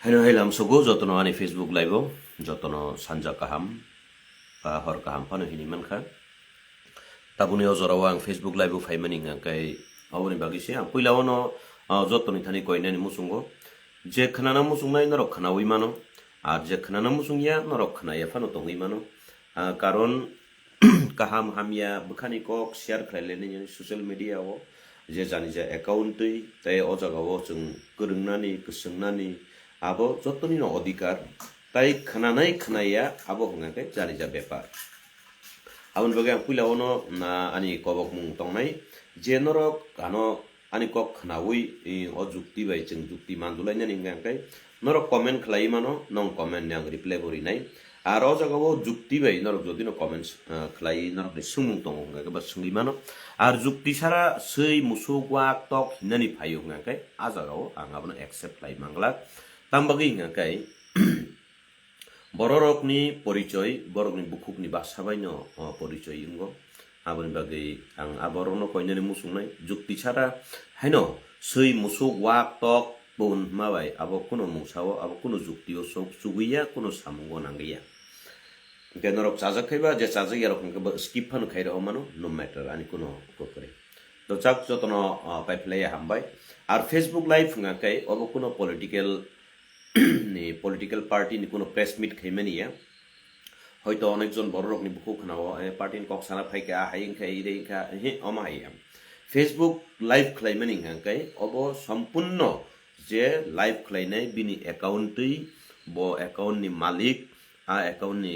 Haino hailam sogo jotono ani Facebook live jotono sanja kaham ba hor kaham pano hini manka tabuni ojora ang Facebook live faimani ngakai awoni bagisi ang puilawano jotoni thani koinani musungo je khanana musungnai norok khanawi mano ar je khanana musungya norok khanaya fano tongi mano karon kaham hamya bukhani kok share khlaileni social media o je jani je account tai ojagawo chung kurungnani kusungnani abo jotoni no odikar tai khananai khanaya abo hungakai jani ja bepar abon bage ang puilawano na ani kobok mung tongnai je norok kano ani kok khanawi o jukti bai chung jukti manjulai nani ngakai norok comment khlai mano nong comment nyang reply bori nai aro jagawo jukti bai norok jodi no comments khlai norok ni sumung tongo ngakai ba sungli mano ar jukti sara sei musugwa tok hinani phayo ngakai ajagawo angabno accept khlai mangla tambagi ngakai bororokni porichoy borokni bukhukni basabaino porichoy ingo aboni bagai ang aborono koinani musungnai jukti sara haino sei musuk wak tok pun mabai abo kuno musawo abo kuno jukti o sok sugiya kuno samungo nangiya genorok chajak khaiba je chajak yarok ngba skip phanu khaira omano no matter ani kuno kokore to chak jotono pipeline hambai ar Facebook live ngakai obo kuno political party ni kuno press meet khaimani ya হয়তো অনেকজন বড় রকম বুকুক নাও পার্টিন কক সানা ফাইকা হাইংখা ইরেইখা হে অমাইয়া ফেসবুক লাইভ ক্লাইমেনিং হাঙ্কাই অব সম্পূর্ণ যে লাইভ ক্লাইনাই বিনি অ্যাকাউন্টই ব অ্যাকাউন্টনি মালিক অ্যাকাউন্টনি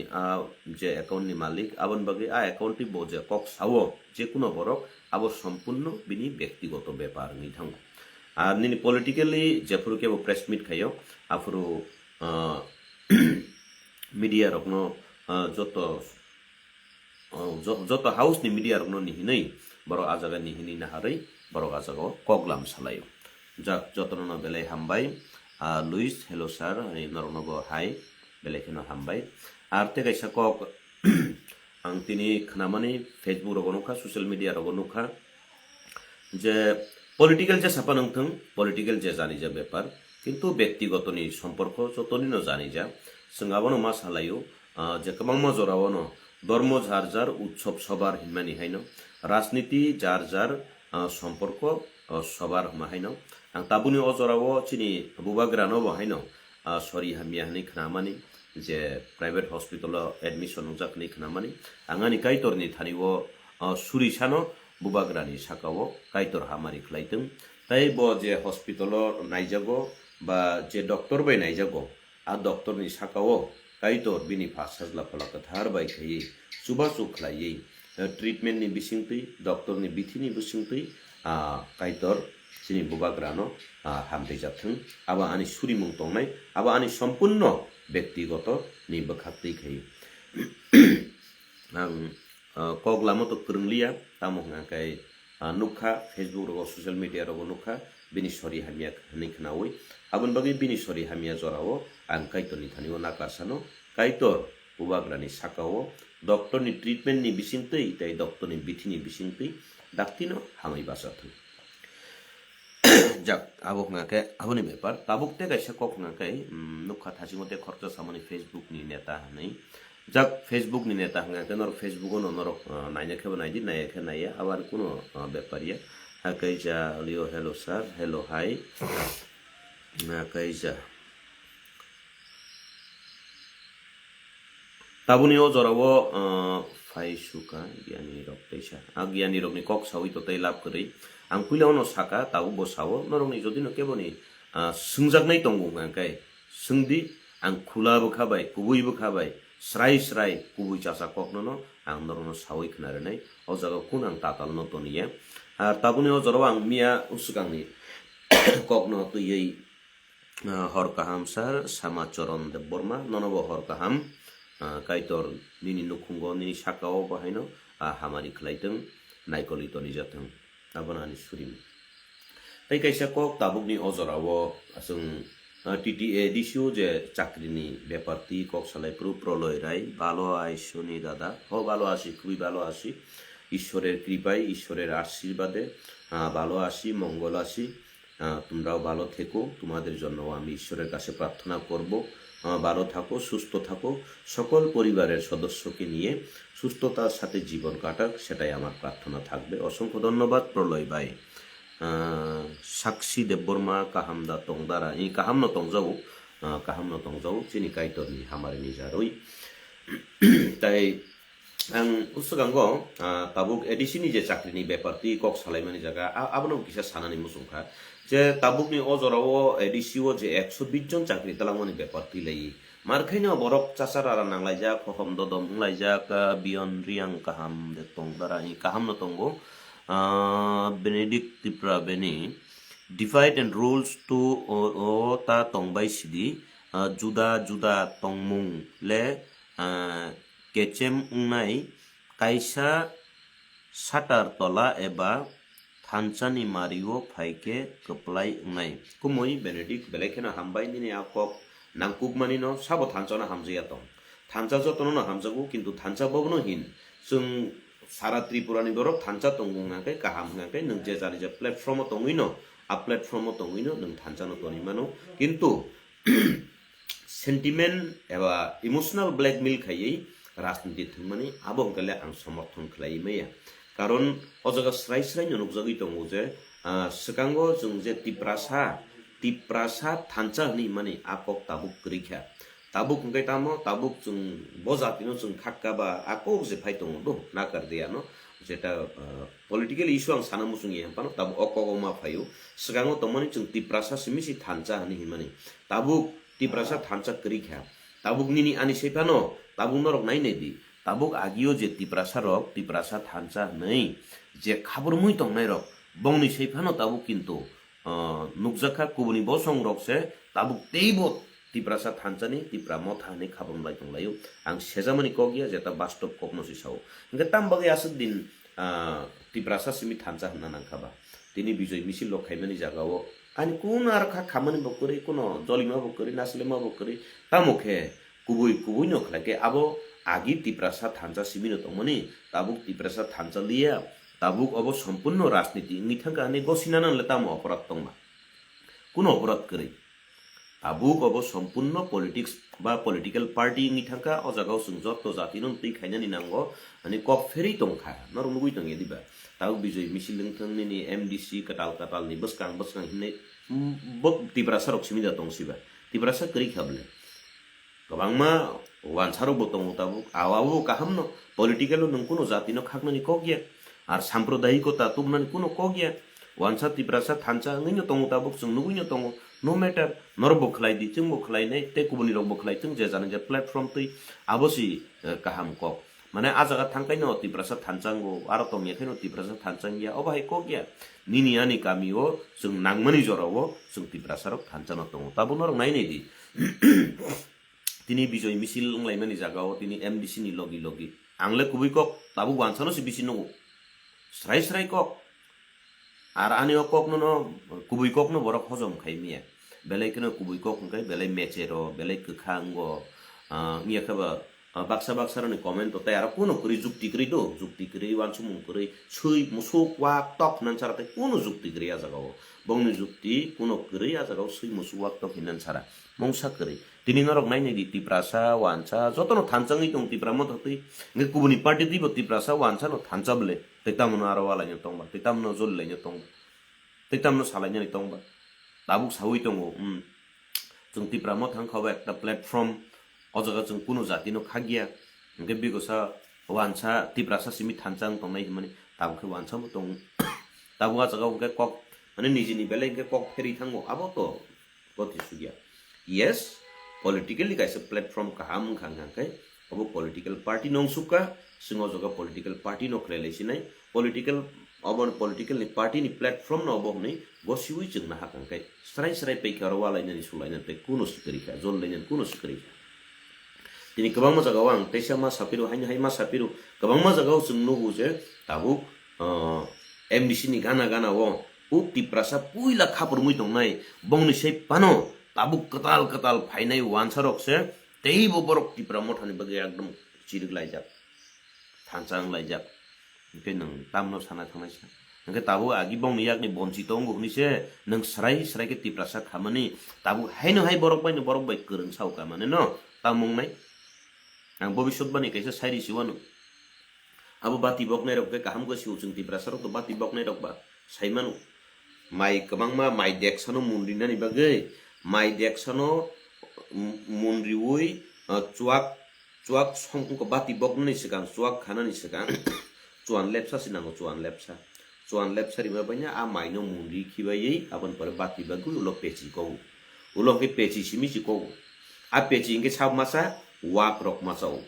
যে অ্যাকাউন্টনি মালিক আবন বাগে অ্যাকাউন্টটি ব যে কক সাও যে কোনো বড় আব সম্পূর্ণ বিনি ব্যক্তিগত ব্যাপার নিথাং আর নিনি পলিটিক্যালি যেফুরকে প্রেস মিট খাইও আফুরু মিডিয়া রকনো যত house ni media rokno nihinai borok ajaga nihini naharai borok ajaga koglam salayo jak jotono no belai hambai Luis hello sir norno bo hi belai kheno hambai ar te kaisa kok ang tini khnamani Facebook rogonukha social media rogonukha je political je sapanung thung political je jani ja ব্যাপার কিন্তু ব্যক্তিগত ni সম্পর্ক যতনি no jani ja singabano ma salayo যে কমাংমা জরাওনো ধর্ম যার যার উৎসব সবার হিমানি হাইনো রাজনীতি যার যার সম্পর্ক সবার মাহাইনো আং তাবুনি অজরাও চিনি বুবাগ্রানো বহাইনো সরি হামিয়া হানি খনামানি যে প্রাইভেট হসপিটাল এডমিশন জাকনি খনামানি আঙানি কাইতরনি থানিও সুরিসানো বুবাগ্রানি সাকাও কাইতর হামারি খ্লাইতং তাই ব যে হসপিটাল নাইজাগো বা যে ডক্টর বাই নাইজাগো আ ডক্টরনি সাকাও kaitor bini phasajla phalaka thar bai khai suba sukhlai treatment ni bisingtui doctor ni bithini bisingtui kaitor chini bubagrano hamdei jathung aba ani suri mung tongnai aba ani sampurno ব্যক্তিগত ni bakhaktei khai ang koglamo to krunglia tamonga kai nukha Facebook ro social media ro nukha bini sori hamia khani khnawi abon bagi bini sori hamia jorao ang kaitor ni thaniwo naklasano kaitor ubagrani sakao doctor ni treatment ni bisingtei tai doctor ni bithini bisingtei daktino hamai basathu jak abok ngake aboni bepar tabuk te kaisa kok ngakai nukha thasimote khorcha samani Facebook ni neta hanai jak Facebook ni neta ngake nor Facebook no norok naina kheba naidi naya khe naya abar kuno beparia kaisa leo hello sir hello hi na kaisa tabuni o jorawo phai suka giani rok teisa giani rok ni kok sawi to tai lab kri ang puilao no saka tabu bo sawo norong ni jodi no keboni sungjak nai tongu ngakai sungdi ang khula bo khabai kubui bo khabai srai srai kubui chasa kok no ang norong no sawi khnare nai o jaga kun ang tatal no to niya ar tabuni o jorawo ang mia usukang ni kok no to yei hor kaham sar samacharan de borma nonobo hor kaham kaitor nini nukhungo nini sakao bahaino hamari khlaiteng naikoli toni jathang abonani surim tai kaisa kok tabukni ojorao asung TTA dishu je chakrini beparti kok salai proloi rai balo aishoni dada ho balo ashi খুবই ভালো আছি ঈশ্বরের কৃপায় ঈশ্বরের আশীর্বাদে ভালো আছি মঙ্গল আছি তোমরাও ভালো থেকো, তোমাদের জন্য আমি ঈশ্বরের কাছে প্রার্থনা করব। ভালো থাকো, সুস্থ থাকো, সকল পরিবারের সদস্যকে নিয়ে সুস্থতার সাথে জীবন কাটাক, সেটাই আমার প্রার্থনা থাকবে। অসংখ্য ধন্যবাদ প্রলয় ভাই। সাক্ষী দেববর্মা কাহামদা তংদারা এই কাহামনো তংজাও চিনি কাইতরনি হামারিনি জারই তাই ang usugang ko tabuk edisini je chakri ni beparti kok salaimani jaga abono kisa sanani musungkha je tabuk ni ojorao edisio je 120 জন চাকরি তালামনি বেপারতি লাই মারখাইনো বরক চাচারা নাংলাইজাক হম দদম লাইজাক বিয়ন Reang কাহাম de tongdara i kaham no tongo benedict tipra beni divide and rules to o ta tongbai sidi juda tongmung le केचेम उंनाय कायसा साटार तला एबा थानसानि Mario फाइके कपलाय उंनाय कुमोय Benedict बेलेखेना हामबाय निने आकक नांकुकमानि न साबो थानसाना हामजिया दं थानसा जतन न हामजागो किन्तु थानसा बगनो हिन जों सारा त्रिपुरानि बरक थानसा तंगुंगाकै काहामगाकै नों जे जानि जे प्लेटफर्म तंगिनो आ प्लेटफर्म तंगिनो नों थानसानो तनिमानो किन्तु सेन्टिमेन्ट एबा इमोशनल ब्लैकमेल खायै राजनीति थंमानि आबं गले आं समर्थन खालायो मैया कारण अजगा स्राय स्राय नुनुगजागै दङ जे सिगाङो जों जे तिप्रासा थानसा हनि माने आकक ताबुक गैखा ताबुक गै तामो ताबुक जों बजातिनो जों खाक्काबा आकक जे फाइ दङ दो नाकार देयानो जेटा पलिटिकल इशु आं साना मुसुङि हापानो ताबु अकगमा फायो सिगाङो तमनि जों तिप्रासा सिमिसि थानसा हनि माने ताबुक तिप्रासा थानसा गैखा ताबुक निनि आनि सेपानो ताबुक नरक नाय नेदि ताबुक आगियो जे तिप्रासा थानसा नै जे खाबर मुइ दं नाय रक बंनि सेफानो ताबुक किन्तु नुकजाखा कुबुनि बसं रक से ताबुक तेइबो तिप्रासा थानसानि तिप्रा मथानि खाबम लाय दंलायो आं सेजामानि कगिया जेता बास्तब कगनसि साव इंगा तामबागे आसक दिन तिप्रासा सिमि थानसा हन्ना नांखाबा तिनि बिजय मिसिल लखाइमानि जागाओ आनि कुन आर खामानि बकरि कुन जलिमा बकरि नासलेमा बकरि तामुखे कुबुई नखलाके आबो आगि तिप्रासा थानसा सिमिनो तमनि ताबुक तिप्रासा थानसा लिया ताबुक अब सम्पूर्ण राजनीति निथांका ने गसिनान लेताम अपराध तंमा कुन अपराध करै ताबुक अब सम्पूर्ण पॉलिटिक्स बा पॉलिटिकल पार्टी निथांका अजागाव जों जत्त जातिनो तै खायनानि नांगो अनि कक फेरि तंखा नरमुगुइ तंगे दिबा ताबुक बिजय मिसिल लंथंनि एमडीसी कटाल नि बसकां हिनै बक तिप्रासा रक सिमिदा तंसिबा तिप्रासा करै खाबले गोबांमा वानसारो बतंग ताबुक आवाबो काहामनो पॉलिटिकल नंकुनो जातिनो खाकनानि कगिया आर साम्प्रदायिकता तुमनानि कुनो कगिया वानसा तिप्रासा थानसा ngैनो तंग ताबुक जों नुगैनो तंग नो मैटर नरबो खलायदि जों बो खलायनाय ते कुबुनि रबो खलायथों जे जानो जे प्लेटफर्म तै आबोसि काहाम कक माने आजागा थांकायनो तिप्रासा थानसांगो आरो तंगेखैनो तिप्रासा थानसांगिया अबाहाय कगिया निनि आनि गामिओ जों नांमनि जरावो जों तिप्रासा रक थानसानो तंग ताबो नरक नायनायदि तिनी बिजय मिसिल लाइमानि जागाओ तिनी एमडीसी नि लगी आंले कुबै कक ताबु वानसानो सि बिसि नगो स्राय कक आर आनि कक न कुबै कक न बरक हजम खाइमिया बेलायखनो कुबै कक नकाय बेलाय मेचेरो बेलाय कखांगो नियाखबा बाक्सा नि कमेन्ट तय आरो कुनो करि जुक्ति करि वानसुमुं करि सै मुसुक वाक तक ननसाराते कुनो जुक्ति करि आजागाओ बंनि जुक्ति कुनो करि आजागाओ सै मुसुक वाक तक हिननसारा मंसा करि तिनी नरक नायनाय दि तिप्रासा वानसा जतनो थानसाङै दं तिप्राम थतै नगे कुबुनि पार्टी दिबो तिप्रासा वानसा न थानसाबले तैतामनो आरो वालायनो तंबा तैतामनो जललायनो तंबा तैतामनो सालायनो तंबा ताबुक सावै दंगो जों तिप्राम थांखाबा एकटा प्लेटफर्म अजगा जों कुनो जातिनो खागिया नगे बिगसा वानसा तिप्रासा सिमि थानसां तंनाय माने ताबुख वानसाबो दं ताबुआ जगा उनके कक माने निजिनि बेले के कक फेरि थांगो आबो तो गति सुगिया yes politically kaisa platform kaham khangangkai abo political party nongsuka singo joga political party no khlaisinai political ni party ni platform no abo nei gosiwi jingna hakangkai srai peikaro walainani sulaina te kuno sikrika jollainan kuno sikrika tini kabangma jagaw ang tesama sapiru haima sapiru kabangma jagaw jingno huje tabu MDC ni gana wo uti prasa puila khapur mui tongnai bongni sei pano ताबुक कताल फाइनाय वानसारक से तेइबो बरक तिप्रा मथानि बगे एकदम चिरिक लाइजाक थानसां लाइजाक के नों तामनो साना थांनायसा Angke tabu agi bong niyak ni bonci tong ni se nang serai ke tiprasa kamani tabu hai borok bai kereng sau kamane no tamung nai ang bobisot bani kaisa sairi siwanu abo bati bok nai rok ke kaham ko siu chung tiprasa rok to bati bok nai rok ba saimanu mai kemang mai deksano mundina ni bagai mai deksano mundriwui cuak song ko bati bok ni sekang cuak khana ni sekang cuan lepsa sinango cuan lepsa ri babanya a maino mundi khibai abon par bati bagu ulo peci ko ulo ke peci simi si ko a peci inge sab masa wak rok masau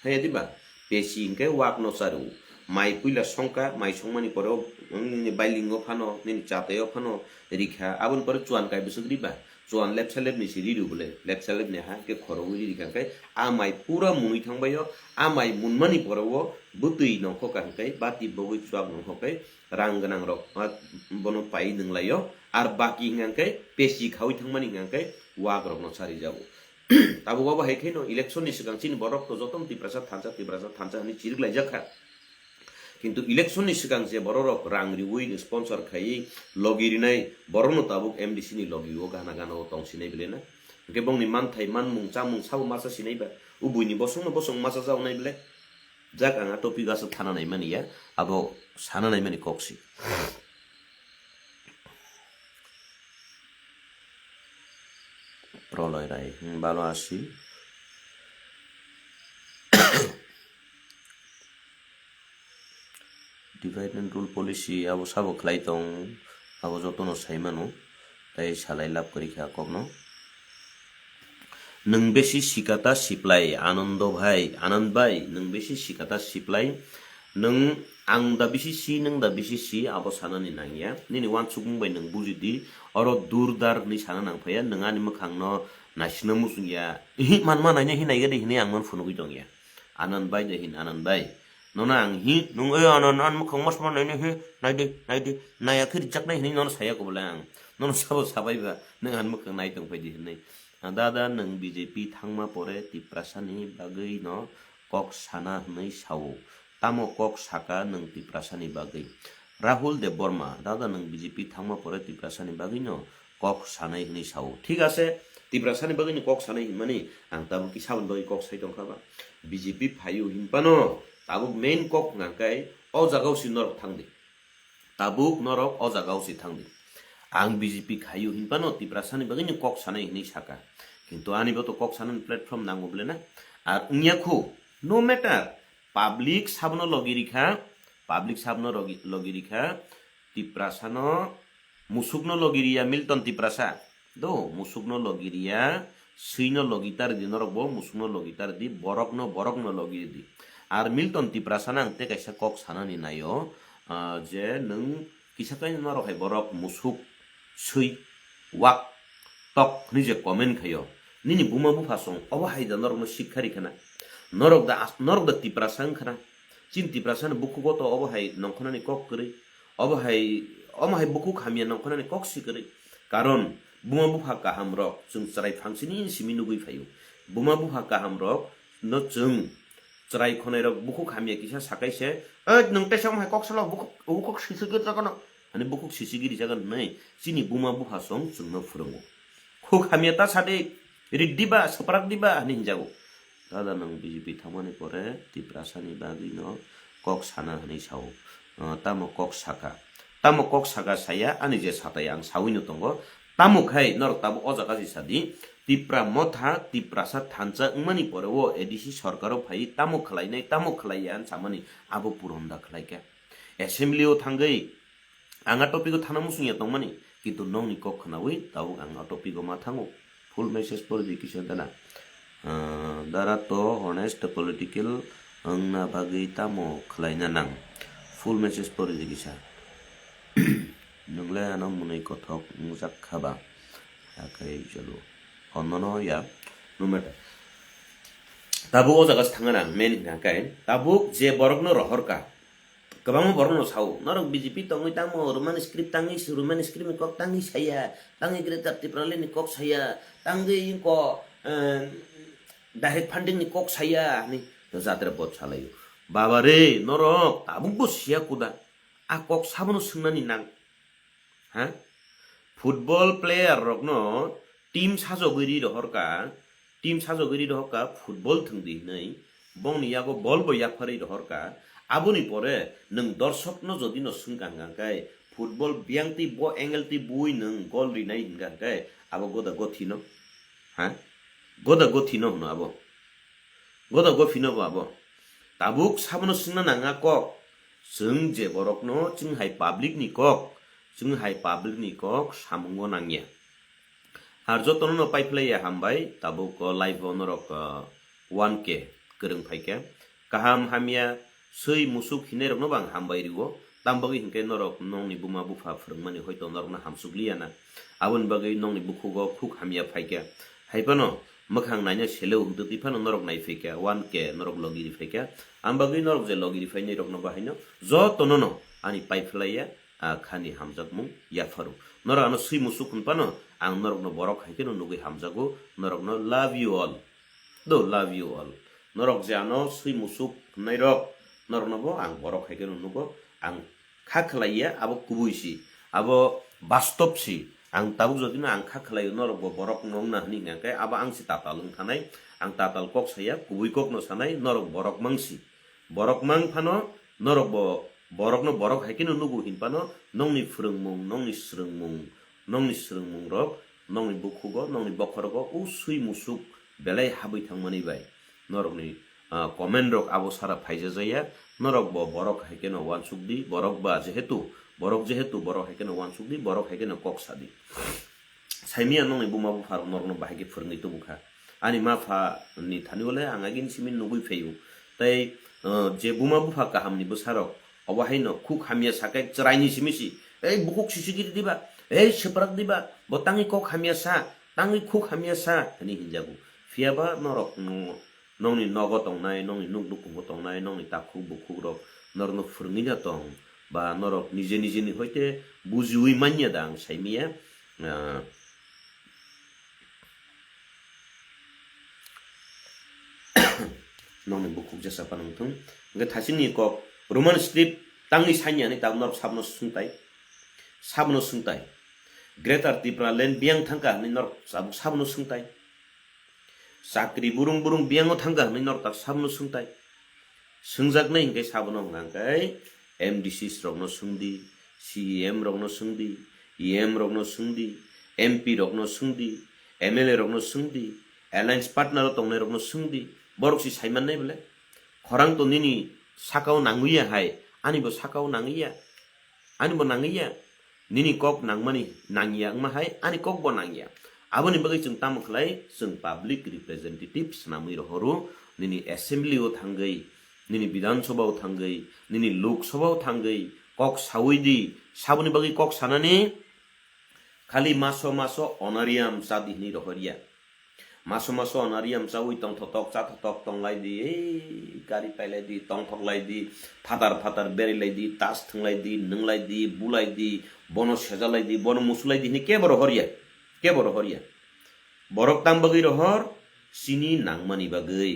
hay diba peci inge wak no saru mai puila songka mai songmani poro ni bailingo phano ni chateyo phano rikha abon par cuan kai besugri ba cuan lepsa lep ni siri ru bole lepsa lep ne ha ke khoro ri kan kai a mai pura muni thangbayo a mai munmani poro butui no ko kan kai bati bogui chuak no ko kai rang ganang rok bono pai nang layo ar baki ngang kai pesi khawi thangmani ngang kai wak rok no sari jabu tabu go ba he no election ni sigang chin borok to jotom ti prasad thancha ni chirik lai jakha কিন্তু election ni sigang je borok rang riwui ni sponsor khai logiri nai borono tabuk MDC ni logi o gana tong sinai bele na ke bong ni man thai man mung chamung sab masa sinai ba ubui ni bosong masa jau nai bele jak anga topi gasa thana nai mani ya abo sana nai mani koksi proloi rai balo asi divide and rule policy abo sabo khlai tong abo jotono saimano tai salai lab kori kha kokno nang besi sikata siplai anand bhai nang besi sikata siplai nang ang da bisi si nang da bisi si abo sanani nangya nini wan chukung bai nang bujidi oro durdar ni sana nang phaya nang ani makhang no nasina musungya hi manma naina hi naiga de hi ang man phunugui dongya anand bai de hin anand bai nona ang hi nung anan makhang mas man naina hi naide naya khir jak nai ni nona saya ko bolang nona sabo sabai ba nang an makhang nai tong phai di nei dada nang BJP thangma pore tiprasani bagai no kok sana nei sau tamo kok saka nang tiprasani bagai Rahul Deborma dada nang BJP thangma pore tiprasani bagai no kok sanai nei sau ঠিক আছে tiprasani bagai ni kok sanai mani ang tabu ki saun doi kok sai tong khaba BJP phayu himpano tabuk main kok ngangkai o jagau si norok thangdi tabuk norok o jagau si thangdi ang BJP khayu himpano tiprasani bagini kok sanai ni saka kintu ani boto kok sanan platform nango bole na ar unyakhu no matter public sabno logirikha tiprasano musukno logiria Milton tiprasa do musukno logiria suino logitar di norok bo musukno logitar di borokno logiri di ar Milton tiprasana ang te kaisa kok sanani nayo je nung kisakai norok hai borok musuk sui wak tok ni je comment khayo nini buma bu phasong oba hai da norok no shikhari khana norok da tiprasang khana chin tiprasan buku goto oba hai nongkhona ni kok kri oba hai buku khamia nongkhona ni kok sikri karon buma bu pha kaham rok chung charai phangsini siminugui phayo buma bu pha kaham rok no chung charai khonai rok buku khamia kisa sakai se nong te sam hai kok sala buku kok sisigi jagan ani buku sisigiri jagan nai chini buma bu phasong chung no phurungo khok khamia ta sade riddiba saprak diba ani jago dada nang BJP thamani pore tiprasani bagi no kok sana ani sau tamo kok saka saya ani je satai ang sawino tongo tamo khai nor tabo ojaga ji sadi tipra motha tiprasa thancha ngmani pore o edisi sarkaro phai tamo khlai an samani abo puronda khlai ka assembly o thangai anga topic o thana musungya tongmani kintu nongni kok khnawi tabo anga topic o ma thango full message pore dikise dana darato honest political angna bagi tamo khlaina nang full message pore dikisa nungle ana munai kothok mujak khaba akai jalo onnono ya numeta tabu o jaga thangana main ngakai tabu je borokno rohorka kabang borokno sau norok BJP tongoi tamo roman script kok tangi saya tangi greater tiprale ni kok saya tangi ko direct funding ni kok saya ni jatra bot chalayo baba re norok tabuk bo sia kuda kok sabono sungnani nang ha football player rokno team sajogiri rohorka football thungdi nei bongni yago ball bo yakphari rohorka aboni pore nung dorshokno jodi no sungkangkai football biangti bo angle ti bui nung goal rinai hingangkai abo goda gothino ha goda gothino no abo goda gofino abo tabuk sabono sungna nanga kok जों जे बरकनो जोंहाय public नि कक सामुंगो Nangia are जतनो पाइप्लाया हामबाय Tabuk live नरक 1k गोरों फाइके गाहाम हामिया सै मुसुक हिने रकनो बां हामबाय रिगो तामबगै हिंके नरक नंनि बुमा बुफा फोरोंमानि हयतो नरकना हामसुग्लियाना आबन बगै नंनि बुखुगो खुक हामिया फाइके हाइपानो मखां नायनो सेलेव हुदो दिफानो नरक नाय फैके 1k नरक लगिरि फैके आमबागै नरक जे लगिरि फैनै रकनो बाहायनो जतनो आनि पाइप्लाया खानि हामजागमुं याफारु नरकनो सै मुसुक खुनपानो आं नरकनो बरक हाइकेनो नुगै हामजागो नरकनो लाभ यु अल नरक जानो सै मुसुक खुननाय रक नरकनो आं बरक हाइकेनो नुगो आं खाखलाइया आबो कुबुइसि आबो बास्तबसि आं ताबुक जदिनो आं खाखलायो नरक बरक नंना हनिंगाय आबो आंसि तातालुं थानाय आं ताताल कक साया कुबुइ कक न सानाय नरक बरक मांसि बरक मां फानो नरक बरकनो बरक हाइकेनो नुगु हिनपानो नंनि फोरोंमुं नंनि स्रोंमुं रक नंनि बुखुगो नंनि बखरगो उ सुइ मुसुक बेलाय हाबै थांमानिबाय नरकनि कमेन्ट रक आबो सारा फाइजा जाया नरक बरक हाइकेनो वानसुकदि बरक बा जेहेतु बरक हाइकेनो वानसुकदि बरक हाइकेनो कक सादि साइमिया नंनि बुमा बुफा नरकनो बाहायगे फोरोंङै तुबुखा आनि माफा नि थानिवले आं आगिन सिमिन नुगै फैयो तै जे बुमा बुफा काहामनि बसारक अबाहायनो खुक हामिया साकै चराइनि सिमिसि ए बुकुक सिसिगिरि दिबा ए सेपराक दिबा बतांगि कक हामिया सा तांगि खुक हामिया सा हनि हिनजागु फियाबा नरक नंनि नग तंनाय नंनि नुक दुकुंगो तंनाय नंनि ताखु बुकुक रक नरनो फोरोंङै तं बा नरक निजे निजेनि हयते बुजिउइ मान्या दां साइमिया नंनि बुकुक जसा पानंथं गे थासिनि कक रोमान स्क्रिप तांनि साइनियानि ताब नरक साबनो सुंताय ग्रेटर त्रिपुरा लैंड बियांग थांका नि नरक साबनो सुंताय साक्रि बुरुं बियांगो थांका नि नरक साबनो सुंताय सुंजागनाय हिंके साबनो हंगांकाय MDCs रकनो सुंदी CEM रकनो सुंदी EM रकनो सुंदी MP रकनो सुंदी MLA रकनो सुंदी एलायंस पार्टनर तंनाय रकनो सुंदी बरकसि साइमाननाय बेले खरां तो निनि साकाव नांगुया हाय आनिबो साकाव नांगैया निनि कक नांगमानि नांगिया अंमाहाय आनि कक बो नांगिया आबोनि बगै जों तामखलाय जों पब्लिक रिप्रेजेंटेटिव्स नामै रहरु निनि एसेम्बलियाव थांगै निनि विधानसभायाव थांगै निनि लोकसभायाव थांगै कक सावैदि साबोनि बगै कक सानानि खालि मासो अनारियाम सादिनि रहरिया मासो अनारियाम चाउइ तंग थतक चा थतक तंगलाय दि ए गारि पाइलाय दि तंग थकलाय दि फातार बेरिलाय दि तास थंलाय दि नंलाय दि बुलाय दि बनो सेजालाय दि बनो मुसुलाय दि के बर हरिया बरक ताम बगै रहर सिनि नांमानि बगै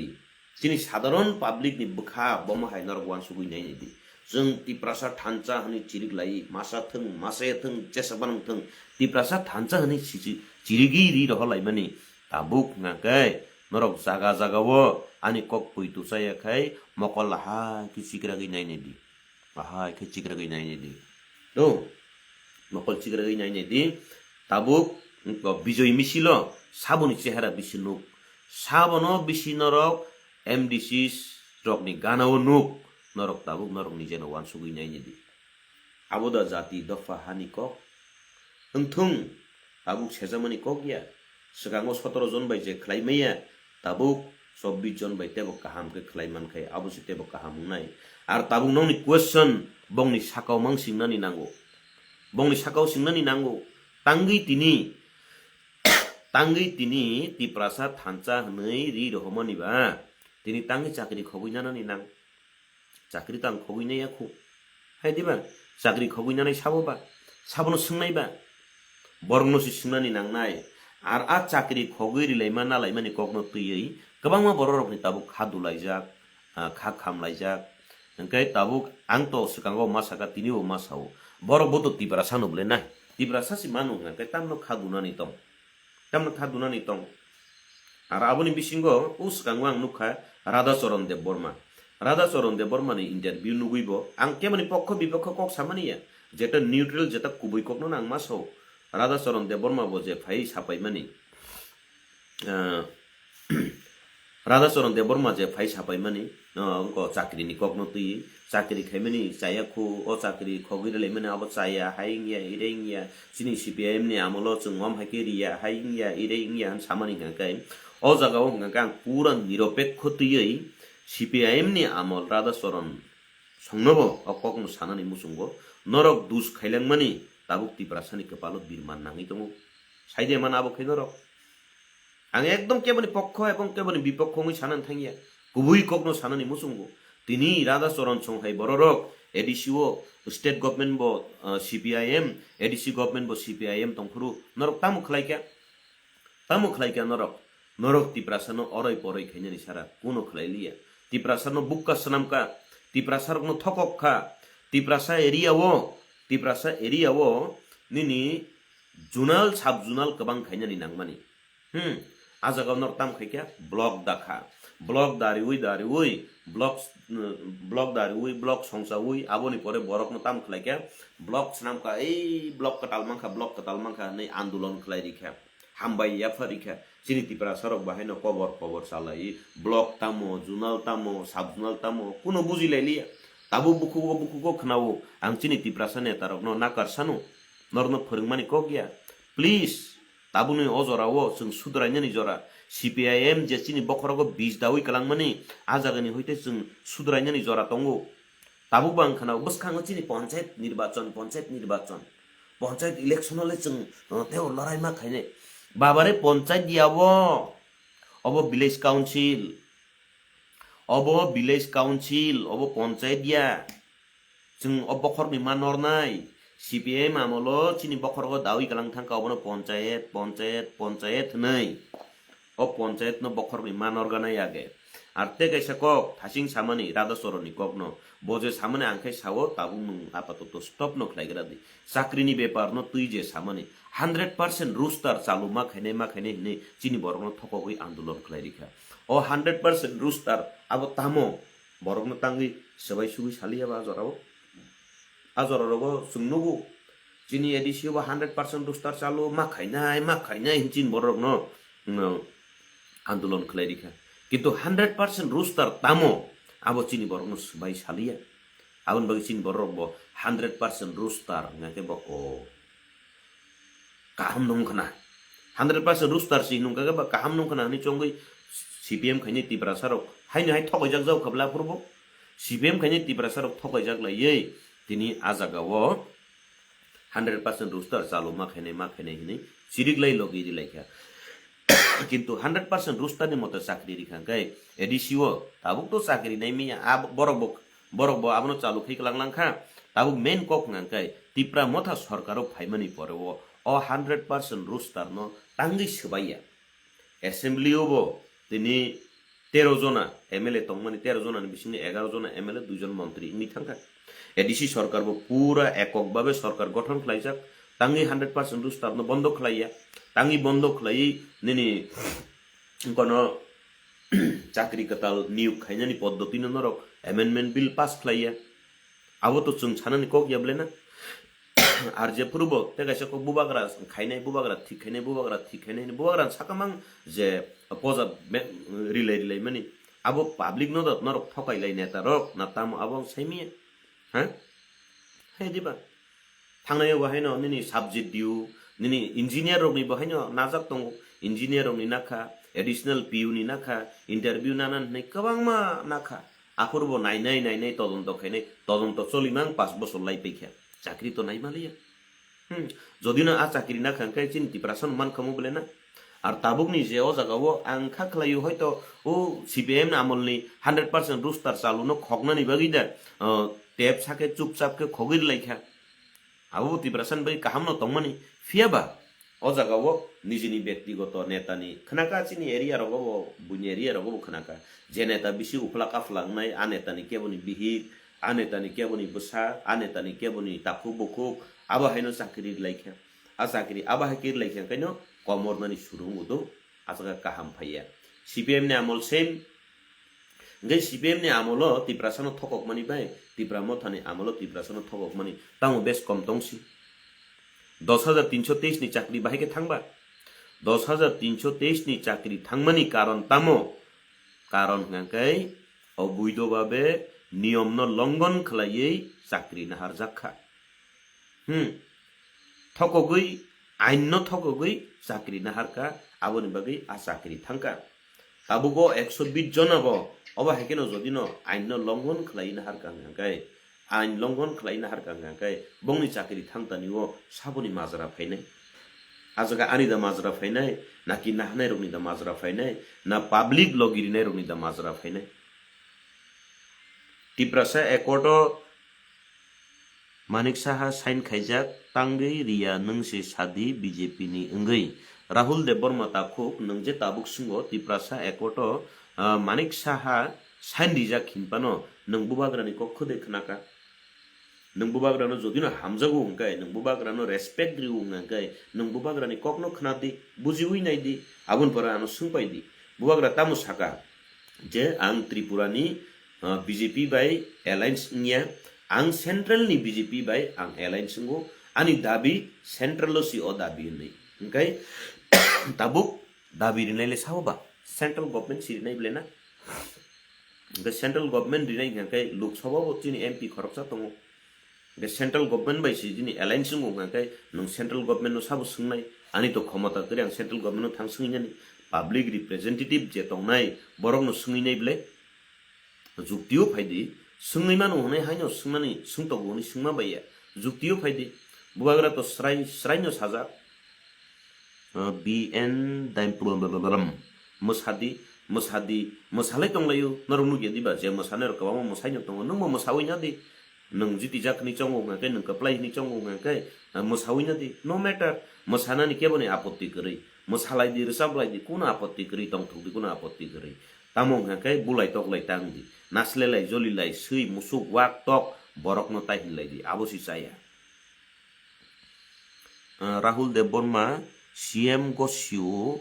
सिनि साधारण पब्लिक नि बखा बमा हाइनार वान सुगै नाय दि जों तिप्रासा थानचा हनि चिरिगलाय मासे थं जेसाबान थं तिप्रासा थानचा हनि चिरिगिरि रहलाय मानि Tabuk ngakai norok jaga-jagawo ani kok puitu saya khai mokol ha ki sikra gi nai di ha ki sikra gi nai di do mokol sikra gi nai di tabuk ko bijoy misilo saboni chehara bisinuk sabono bisinorok MDCs rok ni ganawo nuk norok tabuk norok ni jeno wan sugui nai di aboda jati dofa hani kok engthung tabuk sejamani kok ya Segango 17 John by J खलाइमैया Tabuk 24 John bye तेबो काहाम के खलाइमान खाय आबुसि तेबो काहाम नाय are Tabuk नंनि question बंनि साकाव मां सिंनानि नांगौ बंनि साकाव सिंनानि नांगौ तांगै तिनि तिप्रासा थानचा हनै रि रहमानिबा तिनि तांगै चाकरि खगैनानि नां चाकरि तां खगैनाया खु हायदिबा चाकरि खगैनानै साबनो सोंनायबा बरगनोसि सिंनानि नांनाय आर आ चाकरि खगैरि लायमा नालायमानि ककनो तैयै गोबांमा बर' रकनि ताबुक खा दुलायजाक खा खामलायजाक Engkai tabuk angto sekango masaka tiniu masau. Borok boto tipra sanu bele nah. Tipra sasi manu engkai tamno khaduna ni tong. Tamno khaduna ni tong. Ar aboni bisingo sekango ang nukha Radhacharan Dev Burma. Radhacharan Dev Burma ni interview nuguibo ang kemani pokho bipokho kok samani ya. Jeta neutral jeta kubui kokno nang masau. Radhacharan Dev Burma bo je phai sapai mani. Radhacharan Dev Burma je phai sapai mani ko chakri ni kokno tui chakri khaimani chaya khu o chakri khogire lemani abo chaya haingya irengya sini CPM ni amolo chungom hakiriya haingya irengya samani kai o jaga o ngakang pura niropekho tui CPM ni amol Radhacharan songnobo o kokno sanani musungo norok dus khailangmani tabuk tiprasani kepalo birman nangi tongo saide man abo khainoro ang ekdom keboni pokho ebong keboni bipokho ngi sanan thangia kubui kokno sanani musungo tini Radhacharan songhai bororok ADCO state government bo CPIM ADC government bo CPIM tongkhuru norok tamu khlaika norok tiprasano oroi poroi khainani sara kuno khlailia tiprasano bukka sanamka tiprasarno thokokha tiprasa area wo nini junal sub junal kabang khainani nangmani aja governor tam khaikya block dakha block dari ui block songsa ui aboni pore borok no tam khlaikya block snam ka ei block katal mangkha nei andolon khlai rikha hambai ya farikha sini tipra sarok bahai no cover salai block tamo junal tamo sub junal tamo kuno buji lelia tabu buku ko khnawo ang sini tipra sane tarok no nakar sanu norno phurungmani kokya please tabuni ojorawo sung sudranyani jora CPIM je chini bokhorogo bij dawi kalangmani ajagani hoite sung sudranyani jora tongo tabu bang khana buskang chini panchayat nirbachan panchayat election le sung teo larai ma khaine babare panchayat diabo obo village council obo panchayat dia sung obokhor ni manornai CPM amolo chini bokhorgo dawi kalang thangka obono panchayat nei o panchayat no bokhor ni manorgana yage arte kaisa kok thasing samani Radhacharan ni kokno boje samane angkai sawo tabung apato stop no khlaigra di chakri ni bepar no tui je samani 100% rooster chalu ma khaine ni chini borno thokogoi andolon khlairika o 100% rooster abo tamo borno tangi sebai sugi salia ba jorao azororogo sungnugu chini ADC ba 100% rooster chalu ma khainai hinchin borok no andolon khlairika কিন্তু 100% rooster tamo abo chini borok no sebai salia abon bagi chini borok bo 100% rooster ngake bo o kaham nong khana 100% rooster si nung kaga ba kaham nong khana ni chongoi CPM khaini tipra sarok haini hai thokoi jak jau khabla purbo CPM khaini tipra sarok thokoi jak la yei tini ajaga wo 100% rooster chalu ma khaine hini chirik lai logi di laikha কিন্তু 100% rooster ni moto chakri rikhankai ADCO tabuk to chakri nai mi borok bo abno chalu khik langkha tabuk main kok ngangkai tipra motha sarkaro phaimani porebo o 100% rooster no tangi subaiya assembly obo tini 13 jona MLA tongmani 13 jona ni bisini 11 jona MLA 2 জন মন্ত্রী নি থাকা ADC সরকার পুরা এককভাবে সরকার গঠন খাইজাক tangi 100% rooster no বন্ধ খাইয়া tangi বন্ধ খাই নিনি কোন চাকরি কাতাল নিয়োগ খাইনানি পদ্ধতি নরক অ্যামেন্ডমেন্ট বিল পাস খাইয়া আবো তো চুং ছানানি কক ইয়াবলে না আর যে পূর্ব তেগাইছে কক বুবাগরা খাইনাই বুবাগরা ঠিক খাইনাই বুবাগরা সাকামাং যে পজা রিলাই মানে আবো পাবলিক নদত নরক ঠকাইলাই নেতা রক না তাম আবং সাইমিয়া হ্যাঁ হে দিবা থাংনায়ও বাহাইনো নিনি সাবজেক্ট দিউ নিনি ইঞ্জিনিয়ার রকনি বাহাইনো নাজাক দङ ইঞ্জিনিয়ার রকনি নাখা এডিশনাল পিউ ni nakha interview nanan nei kabang ma nakha apurbo nainai todonto khaine todonto cholimang 5 বছর লাই peikha chakri to nai malia jodi na a chakri na khankai chin tiprason man khamu bole na ar tabuk ni je o jaga o ang khaklayu hoito o CPM na amolni 100% rooster chalu no khogna ni bagi da tap sake chupchap ke khogir laikha abu tiprason bai kaham no tongmani fiaba o jaga o Nizhny ব্যক্তিগত নেতানি খনাকা চিনি area রগব বুনি area রগব খনাকা যে নেতা বেশি উফলা কাফলাংনাই আ নেতানি কেবনি বিহি anetani keboni busa anetani keboni taku bukuk aba haino sakri laikha a sakri aba hakir laikha kaino komornani surung udo asaga kaham phaya CPM ne amol sem ngai CPM ne amolo tiprasano thokok mani bai tipramo thani amolo tiprasano thokok mani tamo bes kom tongsi 10,323 ni চাকরি বাহিকে থাকবা 10,323 ni চাকরি থাকমানি কারণ তামো কারণ হাঙ্কাই অবৈধভাবে নিয়ম ন লঙ্ঘন খালাইयै চাকরি নাহার জাখা থকগৈ আইন ন থকগৈ চাকরি নাহারকা আবনি বাগৈ আ চাকরি থাঙ্কা তাবুগো 120 জন আব অবা হেকেন যদি ন আইন ন লঙ্ঘন খালাই নাহারকা হাঙ্কাই আইন লঙ্ঘন খালাই নাহারকা হাঙ্কাই বংনি চাকরি থাংতানিও সাবনি মাজরা ফাইনাই আজকা আনিদা মাজরা ফাইনাই নাকি নাহানাই রগনিদা মাজরা ফাইনাই না পাবলিক লগিরিনাই রগনিদা মাজরা ফাইনাই টিপ্রাসা একট মানিক সাহা সাইন খাইজাক তাঙ্গৈ রিয়া নংসে সাদি BJP ni engei Rahul Debbarma তাখুক নংজে তাবুক সুঙ্গো টিপ্রাসা একট মানিক সাহা সাইন রিজাক খিনপানো নংবুবাগ্রানি কক্ষ দেখনাকা नंबुबाग्रानो जदिनो हामजागो हंकाय नंबुबाग्रानो रेस्पेक्ट रिउ हंकाय नंबुबाग्रानि कखनो खनादि बुजिउइ नायदि आबुनफोरा आनो सुंपायदि बुबाग्रा तामु साका जे आं त्रिपुरानि बीजेपी बाय एलायंस निया आं सेंट्रल नि बीजेपी बाय आं एलायंस संगो आनि दाबि सेंट्रल सि ओ दाबि नै हंकाय ताबुक दाबि रिनायले सावबा सेंट्रल गवर्नमेंट सिरिनाय ब्लेना द सेंट्रल गवर्नमेंट रिनाय हंकाय लोकसभा बतिनि एमपी खरकसा दङ the central government by sini alliance ng ngakai nung central government no sabu sungnai ani to khomata kri ang central government no thang sungni ni public representative je tongnai borok no sungni nei ble juktiyo phaidi sungni man hone haino sungmani sungto goni sungma baya juktiyo phaidi buagra to srai no saja bn daimplum musadi musalai tonglayu narunu ge diba je musane ro kawa musai no tong nung mo musawi na di nung jiti jakni chongo ngakai nung kaplai ni chongo ngakai musawi na di no matter musana ni keboni apotti kri musalai di resablai di kuna apotti kri tong thuk di kuna apotti kri tamong ngakai bulai tok lai tang di nasle lai joli lai sui musuk wak tok borok no tai lai di abosi saya Rahul Deborma CM Gosia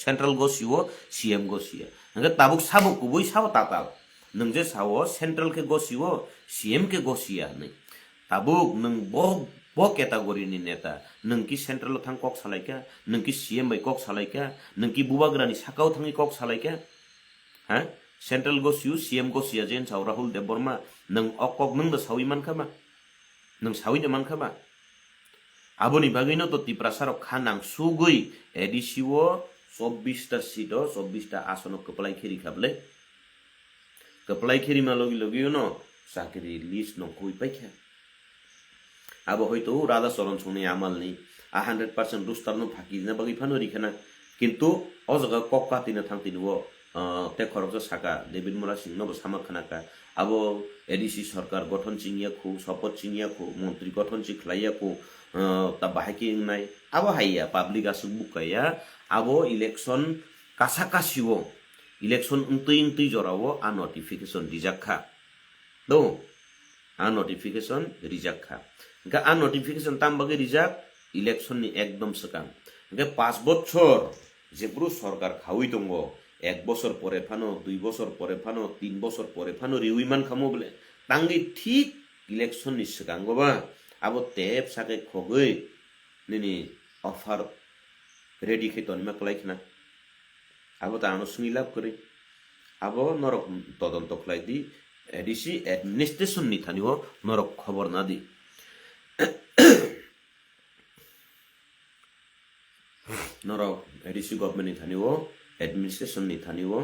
Central Gosia CM Gosia nge tabuk sabuk kubui sawo tatal nengje sawo Central ke Gosio CM ke Gosia nei tabuk neng bo category ni neta nengki Central thang kok salaika nengki CM bai kok salaika nengki bubagrani sakau thangi kok salaika ha Central Gosio CM Gosia jen saw Rahul Deborma neng okok neng da sawi man khama neng sawi de man khama aboni bagino to tiprasaro khanang sugui edisiwo 24 sito 24 asono keplai khiri khable keplai khiri ma logi no sakri list no koi paikha abo hoito Radha Charan Chungni amal ni 100% rustar no phaki na bagi phano rikhana kintu o jaga kokka tina thangtiniwo te khoroksa saka David Mora Singh no sama khanaka abo ADC সরকার গঠন চিংয়া খু শপথ চিংয়া খু মন্ত্রী গঠন চিখলাইয়া খু তা বাহাকি নাই আবো হাইয়া পাবলিক আসুক বুকাইয়া আবো ইলেকশন কাছাকাছিও ইলেকশন উন্তই জরাও আ নোটিফিকেশন রিজাখা দো আ নোটিফিকেশন রিজাখা গা আ নোটিফিকেশন তামবাগে রিজাক ইলেকশন নি একদম সকাম গা 5 বছর যেব্রু সরকার খাউই দঙ্গো 1 বছর পরে ফানো 2 বছর পরে ফানো 3 বছর পরে ফানো রিউইমান খামো বলে তাঙ্গি ঠিক ইলেকশন নি সকাঙ্গবা আবো টেপ সাকে খগৈ নিনি অফার রেডি খেতনি মা কলাইখনা আবো তানো সুনি লাভ করে আবো নরক তদন্ত খলাই দি এডিসি অ্যাডমিনিস্ট্রেশন নি থানিও নরক খবর না দি নরক এডিসি গভর্নমেন্ট নি থানিও অ্যাডমিনিস্ট্রেশন নি থানিও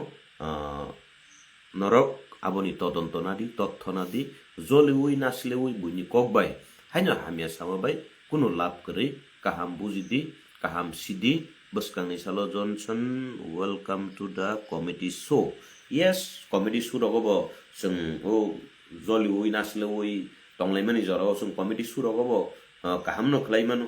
নরক আবনি তদন্ত না দি তথ্য না দি জলিউই নাসলেউই বুইনি ককবাই haino hamia samabai kuno lab kri kaham bujidi kaham sidi buskangni salo Johnson welcome to the comedy show yes comedy show rogobo sung o joli oi nasle oi tonglai mani joro sung comedy show rogobo kaham no khlai manu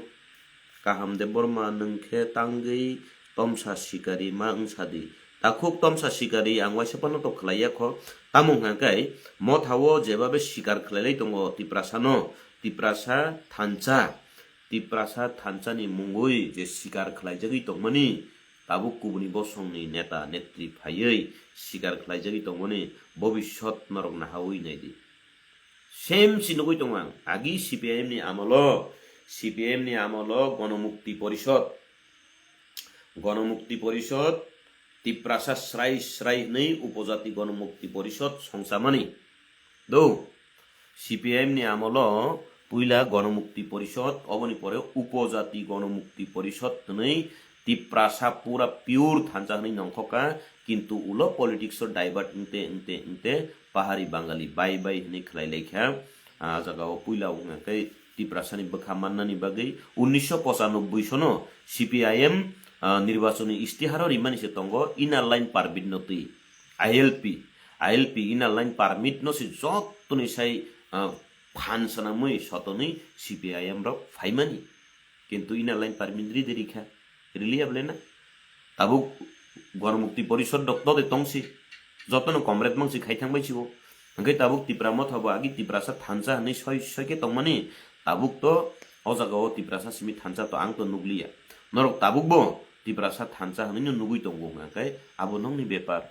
kaham de borma nungkhe tangai tomsa sikari maungsadi খুব তমসা শিকারি আংওয়াই সেপানো তো খালাইয়া খ তামুং হাঙ্কাই মথাও যেভাবে শিকার খালাইলাই দङ তিপ্রাসানো তিপ্রাসা থানচানি মুঙ্গুই যে শিকার খালাইজাগি দंमोननि তাবু কুবনি বসংনি নেতা নেত্রী ফাইयै শিকার খালাইজাগি দंमोननि ভবিষ্যৎ নরক নাহাউই নাইদি সেম সিনগুই দङ आं আগি সিপিএম নি আমল গণমুক্তি পরিষদ তিপ্রাসা স্রাই नै উপজাতি গণমুক্তি পরিষদ সংসামানি দৌ সিপিএম নি আমল পুইলা গণমুক্তি পরিষদ অবনি পরে উপজাতি গণমুক্তি পরিষদ नै তিপ্রাসা পুরা পিওর থানচা হनै নংখকা কিন্তু উলো পলিটিক্স ডাইভার্ট ইনতে পাহাড়ি বাঙালি বাই হनै खलाय लेखा जागाव पुइला उंगाकै तिप्रासानि बखा मान्नानि बागै 1995 सनो সিপিআইএম নির্বাচনী ইস্তিহার রিমানিসে তঙ্গ ইনার লাইন পারমিট নতি আইএলপি ইনার লাইন পারমিট নসি যতনি সাই ফানসানামই সতনি সিপিআইএম রক ফাইমানি কিন্তু ইনার লাইন পারমিট রিখা রিলিয়াবলে না তাবু গণমুক্তি পরিষদ ডক্টর তংসি যতন কমরেড মাংসি খাইথাংবাইছিব ओंखाय ताबुक तिप्रामो थाबो आगि तिप्रासा थानसा हनै सयके तंमानि ताबुक तो अजागाव तिप्रासा सिमि थानसा तो आं तो नुगलिया नरक ताबुकबो तिप्रासा थानसा हनै नुगुइ दंगो ओंखाय आबो नंनि बेपार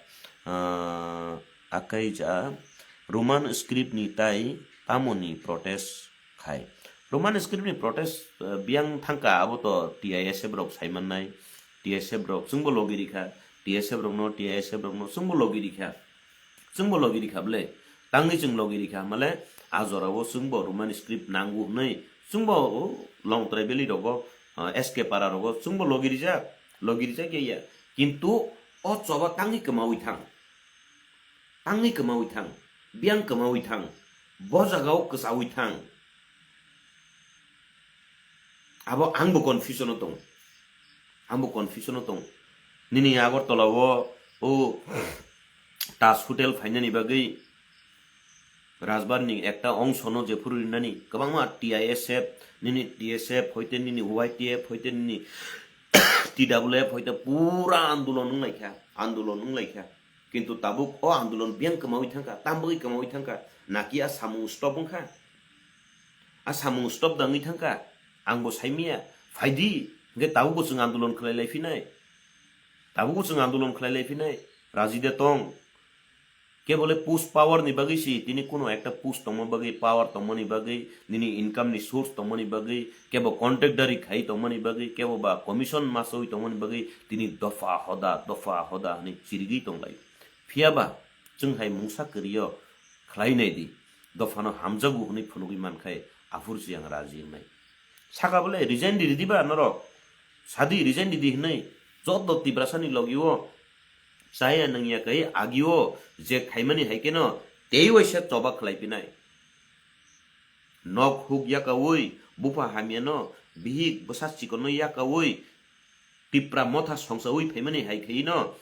आकाय जा रोमान स्क्रिप्ट नि ताई तामोनि प्रोटेस्ट खाय रोमान स्क्रिप्ट नि प्रोटेस्ट बियां थांका आबो तो टीआईएसएफ रक साइमाननाय टीएसएफ रक जोंबो लगिरिखा टीएसएफ रक नो जोंबो लगिरिखाबले तांगै जों लगिरिखा माले आजरावो जोंबो रोमान स्क्रिप्ट नांगु नै जोंबो लं ट्राइबेली रगो एसके पारा रगो जोंबो लगिरिजा गैया किन्तु अ चबा तांगै कमावै थां बियां कमावै थां बजागाव कसावै थां आबो आंबो कन्फ्यूजन दं निनि आगरतलावो ओ ताज होटेल फाइनानि बागै राजबारनि एकटा अंशनो जे फुरिनानि गोबांमा टीआईएसएफ निनि टीएसएफ हयते निनि वाईटीएफ हयते निनि टीडब्ल्यूएफ हयते पूरा आंदोलन नंलायखा किन्तु ताबुक अ आंदोलन बियां कमावै थांका तामबोगै कमावै थांका नाकि आ सामु स्टप ओंखा आ सामु स्टप दाङै थांका आंबो साइमिया फाइदि गे ताबुक जों आंदोलन खालायलायफिनाय राजिदे तं केवल पुश पावर नि बागै सी तिनी कोनो एकटा पुश तम बागै पावर तमनि बागै निनी इनकम नि सोर्स तमनि बागै केवल कन्ट्राक्टरी खाइ तमनि बागै केवल बा कमिशन मासोइ तमनि बागै तिनी दफा हदा नि चिरगि तंलाय फियाबा जों हाय मुसा करियो खलायनाय दि दफानो हामजागु हनै फनुगि मानखाय आफुर सियां राजि नाय सागाबले रिजाइन दिदिबा नरक सादि रिजाइन दिदि हनै जद तिब्रासानि लगियो saya nangya kai agio je khaimani haikeno teiwaisa toba khlaipinai nok huk yakawoi bufa hamiano bihik bosas chikono yakawoi tipra motha songsawoi phaimani haikhaino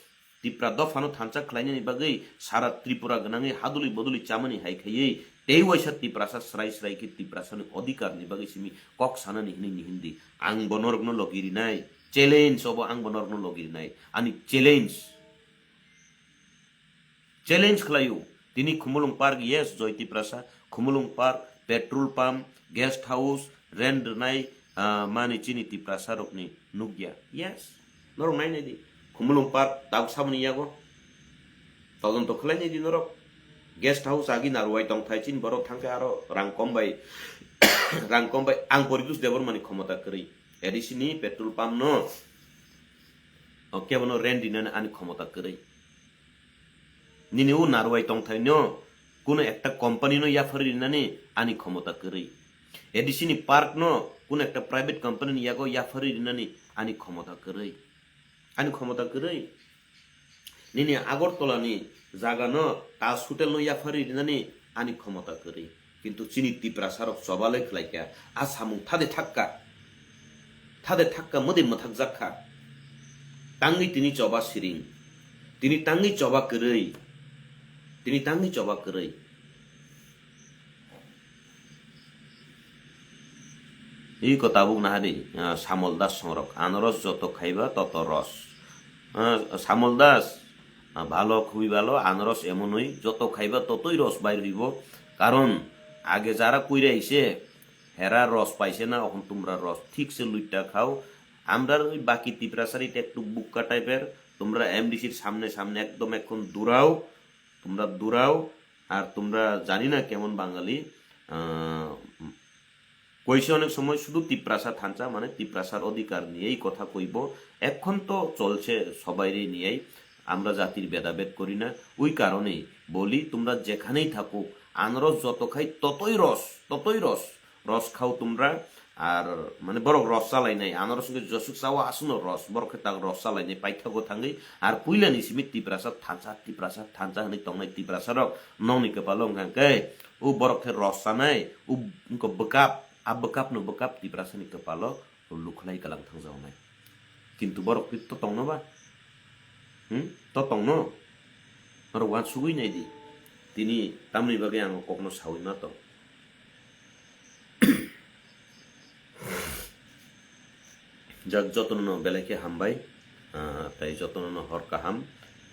tipra dofano thancha khlainani bagai sara tripura ganangai haduli boduli chamani haikhayei teiwaisa tiprasa srai ki tiprasani adhikar ni bagai simi kok sanani hini hindi ang bonorgno logirinai challenge obo ang bonorgno logirinai ani challenge खलायु तिनी Khumulwng park यस जयती प्रसा Khumulwng park petrol pump guest house rent नाय माने चिनी ती प्रसा रोकनी नुग्या yes नरक नाय नाय दि खुमुलुंग पार्क दाग सामनि यागो तदन तो खलाय नाय दि नरक गेस्ट हाउस आगि नारवाय दं थाइचिन बरो थांका आरो रां कमबाय आं परिदुस देवर माने क्षमता करै एडिसिनी पेट्रोल पंप नो केवनो रेंट दिनाने आनि क्षमता करै निनिउ नारवाय तंथाइनो कुनो एकटा कोम्पानी नो याफारि नानि आनि क्षमता करै एडिसिनी पार्क नो कुनो एकटा प्राइवेट कंपनी यागो याफारि नानि आनि क्षमता करै निनि आगरतलानि जागा न ताज होटेल नो याफारि नानि आनि क्षमता करै किन्तु चिनि तिप्रासार सबाले खलायका आसामु थादे थाक्का मदे मथाक जाखा तांगि तिनि चबा सिरिं तिनि तांगि चबा करै ই কথাবুক নাহারি শ্যামল দাস সংরক আনারস যত খাইবা তত রস শ্যামল দাস ভালো, খুবই ভালো। আনারস এমনই যত খাইবা ততই রস বাইর হইব। কারণ আগে যারা কইরা আইছে হেরা রস পাইছে না, এখন তোমরা রস ঠিকছে লুইটা খাও। আমরা ওই বাকি তিপ্রাসারিটা একটু বুক্কা টাইপের, তোমরা এমডিসির সামনে সামনে একদম এখন দূরাও, তোমরা দূরাও। আর তোমরা জানি না কেমন বাঙালি কইছে অনেক সময় শুধু তিপ্রাসা থানচা মানে তিপ্রাসার অধিকার নিয়েই কথা কইব। এখন তো চলছে সবাইরই নিয়েই, আমরা জাতির ভেদাভেদ করি না। ওই কারণেই বলি তোমরা যেখানেই থাকো আনারস যত খাই ততই রস, ততই রস, রস খাও তোমরা। আর মানে বড় রস চালাই নাই আনারস জসুক চাওয়া আসুন রস বড় খেতা রস চালাই নাই পাইথাগো থাঙ্গি। আর পুইলা নিসিমি তিপ্রাসাদ থানচা হানি তংনাই তিপ্রাসারক নংনি কপালং হাঙ্কে ও বড় খে রস চানাই ও bekap bekap no bekap tiprasani kepala luklai kalang thangjawnai কিন্তু বড় তো তংনো বা তো তংনো আর ওয়ান সুগুই নাই দি তিনি তামনি বাগে আং কখনো সাউই না তো যাক যতন বেলাকে হামবাই তাই যতন হর কাহাম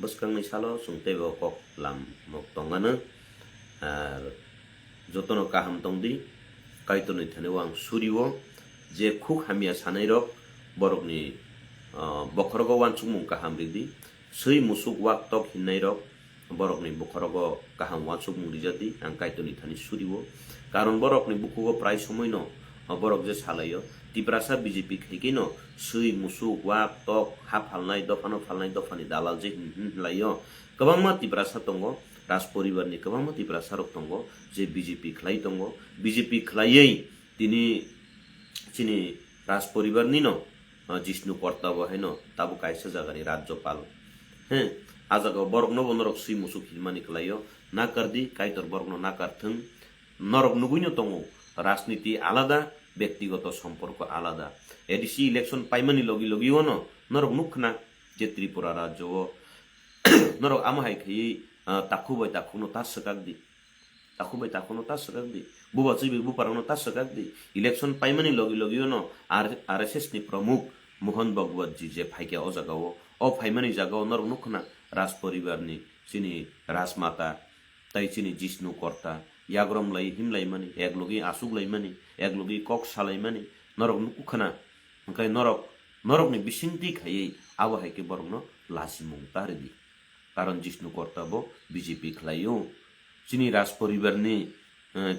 বসকাংনি সালো সুংতে কক লাম মক তঙ্গানো আর যতন কাহাম তংদি কাইতনি থানে ওয়াং সুরিও যে খুক হামিয়া সানাই রক বরকনি বখরগ ওয়ান সুমুং কাহাম রিদি সই মুসুক ওয়াক তক হিন্নাই রক বরকনি বখরগ কাহাম ওয়ান সুমুং রিজাদি আং কাইতনি থানি সুরিও কারণ বরকনি বুকুগো প্রায় সময় ন বরক যে সালাইও তিপ্রাসা বিজেপি খাইকি ন সই মুসুক ওয়াক তক হা ফালনাই দফানি দালাল যে হিনলাইও गोबां तिप्रासा दङ राज परिबारनि गोबां तिप्रासा रक दङ जे बिजेपि खलाय दङ बिजेपि खलायै तिनि चिनि राज परिबारनि न जिष्णु कर्ताबो हैन ताबो कायसा जागानि राज्यपाल हे आजागा बरगनो बनरक सुइ मुसु खिलमानि खलायो ना करदि कायतर बरगनो ना करथों नरक नुगुइनो दङ राजनीति आलादा व्यक्तिगत सम्पर्क आलादा एडिसि इलेक्शन पाइमानि लगी लगियो न नरक नुखना जे त्रिपुरा राज्य नरक आमाहाय खै ताखुबाय ताखुनो तासकागदि बुबा चिबि बुपारानो तासकागदि इलेक्शन पाइमानि लगी लगियो न आरएसएस नि प्रमुख मोहन भगवत जी जे फाइके अ जागाव अ फाइमानि जागाव नरक नुखना राज परिवारनि चिनि राजमाता ताइ चिनि जिष्णु कर्ता याग्रम लाई हिमलाई मानि एकलगी आसुक लाई मानि एकलगी कक सालाई मानि नरक नुखना ओंखाय नरकनि बिसिंति खायै आबाहायके बरगनो लासिमुं तारदि कारण जिष्णु कर्ताबो बिजेपि खलायो चिनी राज परिवारनि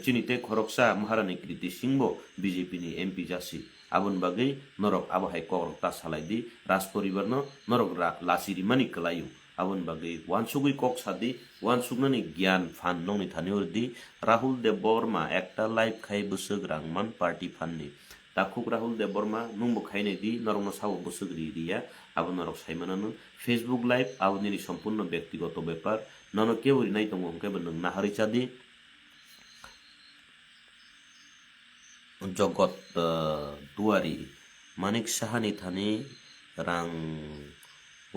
चिनीते खरकसा महारानी कृति सिंहबो बिजेपि नि एमपि जासि आबन बागै नरक आबाहाय करता सालायदि राज परिवारनो नरक लासिरि मानि खलायो आबन बागै वानसुगै कक सादि वानसुगनानि ज्ञान फान नंनि थानिवरदि राहुल देव बर्मा एकटा लाइभ खाय बोसोग रांमान पार्टी फाननि ताखुक राहुल देव बर्मा नुंबो खायने दि नरकनो सावो बोसोगरि दिया आबो नरक साइमानानो फेसबुक लाइभ आबोनि सम्पूर्ण व्यक्तिगत ব্যাপার नन केवरि नाय दङ ओंखायबो नों नाहारिचादि जगत दुवारी मानिक साहानि थानि रां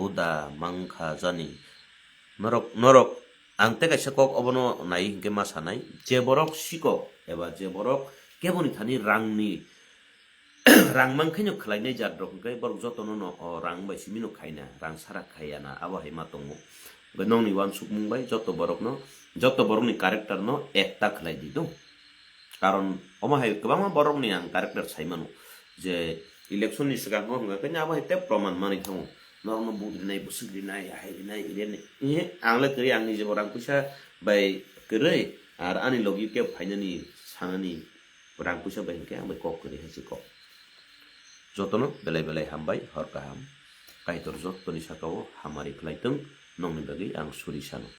उदा मांखा जानि नरक आंते कायसा कक अबनो नाय हिंके मा सानाय जे बरक सिको एबा जे बरक केबनि थानि रांनि रां मांखायनो खलायनाय जाद्र ओंखाय बरक जतन न रां बायसिमिनो खायना रां सारा खायाना आबाहाय मा दङ नंनि वान सुक मुंबाय जत बरकनि कारेक्टर न एकता खलाय दि दं कारण अमाहाय गोबां बरकनि आं कारेक्टर साइमानो जे इलेक्शननि सिगां होंगाखैनो आबाहाय ते प्रमाण मानि दङ नरनो बुद्रिनाय बोसोग्रिनाय हायरिनाय इरेनाय आंलाय करै आंनि जेबो रां फैसा बाय करै आर आनि लगी के फाइनानि सानानि रां फैसा बाय हिंके आं बाय कक करै हासि कक जतन बेलाय हामबाय हर काहाम कायतर जतनि साकाव हामारि खलायथों नंनि बागै आं सुरि सानो।